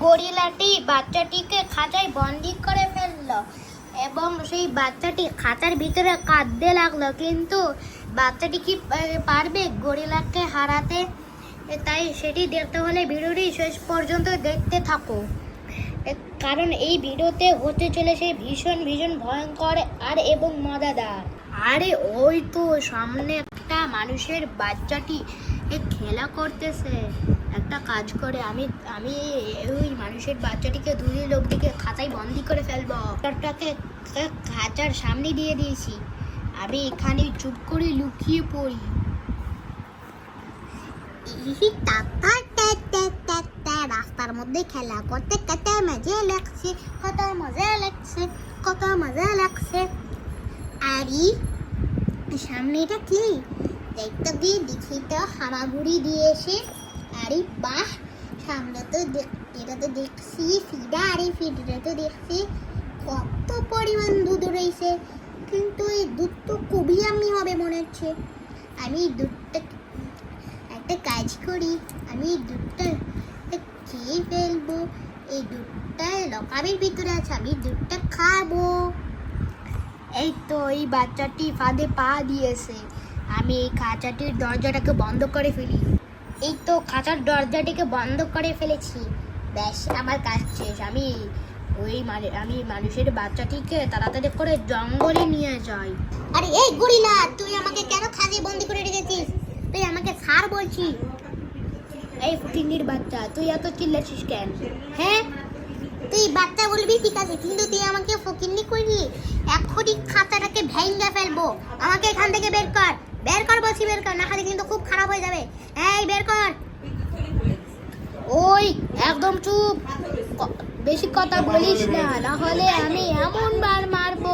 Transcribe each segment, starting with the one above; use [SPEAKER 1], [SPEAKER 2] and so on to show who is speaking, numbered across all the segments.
[SPEAKER 1] গরিলাটি বাচ্চাটিকে খাঁচায় বন্দি করে ফেললো এবং সেই বাচ্চাটি খাঁচার ভিতরে কাঁদতে লাগলো, কিন্তু বাচ্চাটি কি পারবে গরিলাকে হারাতে? তাই সেটি দেখতে হলে ভিডিওটি শেষ পর্যন্ত দেখতে থাকো, কারণ এই ভিডিওতে হতে চলেছে ভীষণ ভীষণ ভয়ঙ্কর আর এবং মজাদার। আরে ওই তো সামনে একটা মানুষের বাচ্চাটি খেলা করতেছে। একটা কাজ করে আমি ওই মানুষের বাচ্চাটিকে দুই লোকটিকে খাঁচায় বন্দি করে ফেলবো। তাকে খাঁচার সামনে দিয়ে দিয়েছি, আমি এখানে চুপ করে লুকিয়ে পড়ি। রাস্তার মধ্যে খেলা করতে কত মজা লাগছে, কত মজা লাগছে, কত মজা লাগছে। আরে সামনে এটা কি দেখতে দিয়ে দেখি তো, হামাগুড়ি দিয়েছে। আরে বাহ, সামনে তো এটা তো দেখছি ফিডা, আরে ফিডটা তো দেখছি কত পরিমাণ দুধ রয়েছে, কিন্তু এই দুধ তো খুবই আমি হবে মনে হচ্ছে। আমি দুধটা একটা কাজ করি, আমি দুধটা খেয়ে ফেলবো। এই দুধটা লকারের ভিতরে আছে, আমি দুধটা খাবো। এই তো এই বাচ্চাটি ফাঁদে পা দিয়েছে, আমি এই খাঁচাটির দরজাটাকে বন্ধ করে ফেলি। এই তো খাঁচার দরজাটিকে বন্ধ করে ফেলেছি, ব্যাস আমার কাজ শেষ। আমি মানুষের বাচ্চাটিকে তাড়াতাড়ি করে জঙ্গলে নিয়ে যাই। আরে এই গরিলা, তুই আমাকে কেন খাঁচে বন্দি করে রেখেছিস? তুই আমাকে ছাড় বলছি। এই ফকিন্নির বাচ্চা, তুই এত চিল্লাছিস কেন? হ্যাঁ, তুই বাচ্চা বলবি ঠিক আছে, কিন্তু তুই আমাকে ফকিন্নি করলি। এখনই খাঁচাটাকে ভেঙে ফেলবো। আমাকে এখান থেকে বের কর, বের কর বলছি, বের কর, না খালি কিন্তু খুব খারাপ হয়ে যাবে। এই বের কর। ওই একদম চুপ, বেশি কথা বলিস না, না হলে আমি এমন বার মারবো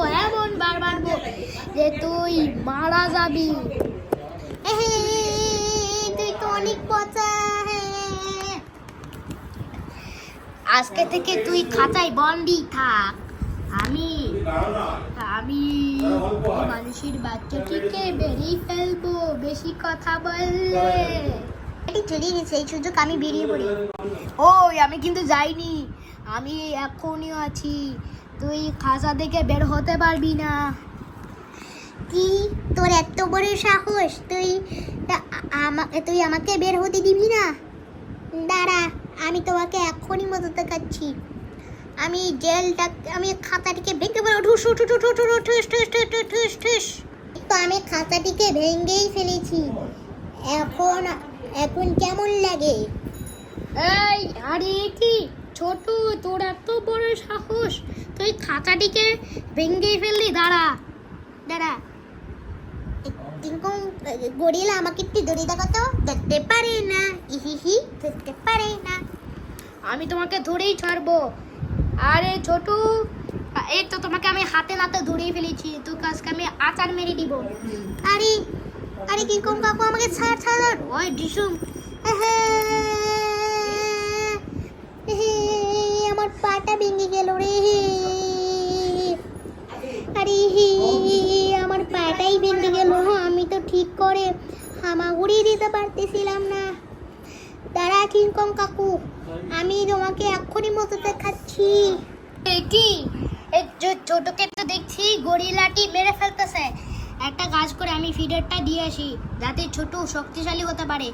[SPEAKER 1] যে তুই মারা যাবি। তুই তো অনেক পচা। আজকে থেকে তুই খাঁচায় বন্দি থাক। আমি মানুষের বাচ্চাটিকে বেরিয়ে ফেলবো বেশি কথা বললে। চলে গেছে, এই সুযোগ আমি বেরিয়ে পড়ি। ওই আমি কিন্তু যাইনি, আমি এখনই আছি। তুই খাঁচা থেকে বের হতে পারবি না। কি তোর এত বড় সাহস, তুই আমাকে বের হতে দিবি না? দাঁড়া, আমি তোমাকে এখনই মতো দেখাচ্ছি। আমি খাঁচাটিকে ভেঙে তো আমি খাঁচাটিকে ভেঙেই ফেলেছি। এখন কেমন লাগে? এই আরে কি ছোট, তোর এত বড় সাহস, তুই খাঁচাটিকে ভেঙে ফেললি? দাঁড়া, গরিলা আমাকে একটু দড়ি দেখাতো। দেখতে পারে না, দেখতে পারে না। আমি তোমাকে ধরেই ছাড়বো। আরে ছোটু, এই তো তোমাকে আমি হাতে নাতে ধরেই ফেলেছি, তোর কাছকে আমি আচার মেরে দিব। আরে কিংকং কাকু আমাকে ছাড়। ওই ডিসুম, আমার পাটা ভেঙে গেল রে। আরে আমার পাটাই ভেঙে গেল, আমি তো ঠিক করে হামাগুড়ি দিতে পারতেছিলাম না। দাঁড়া কিংকং কাকু, আমি তোমাকে এক্ষুনি মতো দেখাচ্ছি। কি ছোটকে তো দেখছি গরিলাটি মেরে ফেলতেছে। একটা কাজ করে আমি ফিডারটা দিয়ে আসি, যাতে ছোট শক্তিশালী হতে পারে।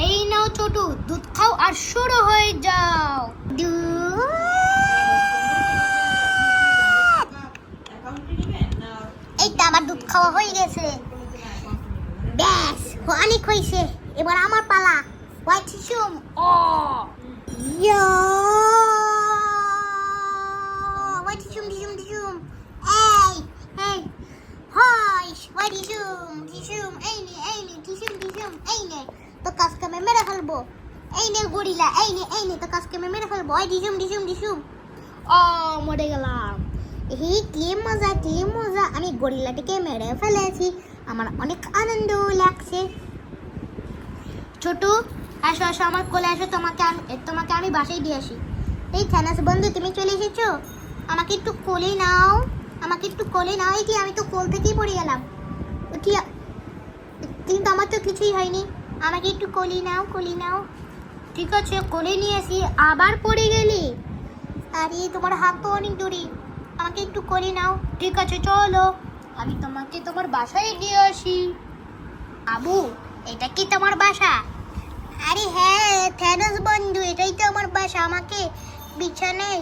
[SPEAKER 1] এই নাও ছোট, দুধ খাও আর শুরু হয়ে যাও। এই তো আমার দুধ খাওয়া হয়ে গেছে, ব্যাস অনেক হয়েছে। এবার আমার পালা। হোয়াইট শিশুম, ও ইয়া হোয়াইট শিশুম, এই হাই হোয়াইট শিশুম, এই নে শিশুম, এই নে তো কাজকে আমি মেরে ফেলবো। এই নে গরিলা, এই নে তো কাজকে আমি মেরে ফেলবো। ওই ডিসুম, ও মরে গেলাম। কি মজা, আমি গরিলাটিকে মেরে ফেলেছি, আমার অনেক আনন্দ লাগছে। ছোট আসো আমার কোলে আসো, তোমাকে আমি বাসায় দিয়ে আসি। এই থানাস বন্ধু, তুমি চলে এসেছো? আমাকে একটু কোলে নাও। এই কি, আমি তো কোল থেকেই পড়ে গেলাম। কিন্তু আমার তো কিছুই হয়নি, আমাকে একটু কোলে নাও। ঠিক আছে কোলে নিয়ে আসি। আবার পড়ে গেলি? আরে তোমার হাত তো অনেক দূরে, আমাকে একটু কোলে নাও। ঠিক আছে চলো, আমি তোমাকে তোমার বাসায় দিয়ে আসি। আবু, এটা কি তোমার বাসা? আরে হ্যাঁ থ্যানোস বন্ধু, এটাই তো আমার বাসা। বিছানায়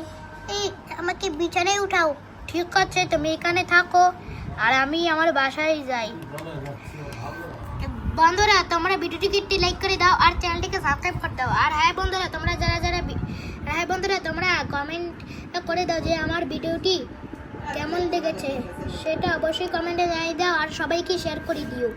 [SPEAKER 1] আমাকে বিছানায় উঠাও। ঠিক আছে তুমি এখানে থাকো আর আমি আমার বাসায় যাই। বন্ধুরা তোমরা ভিডিওটিকে একটি লাইক করে দাও আর চ্যানেলটিকে সাবস্ক্রাইব করে দাও। আর হ্যাঁ বন্ধুরা তোমরা কমেন্ট করে দাও যে আমার ভিডিওটি কেমন লেগেছে, সেটা অবশ্যই কমেন্টে জানিয়ে দাও আর সবাইকে শেয়ার করে দিও।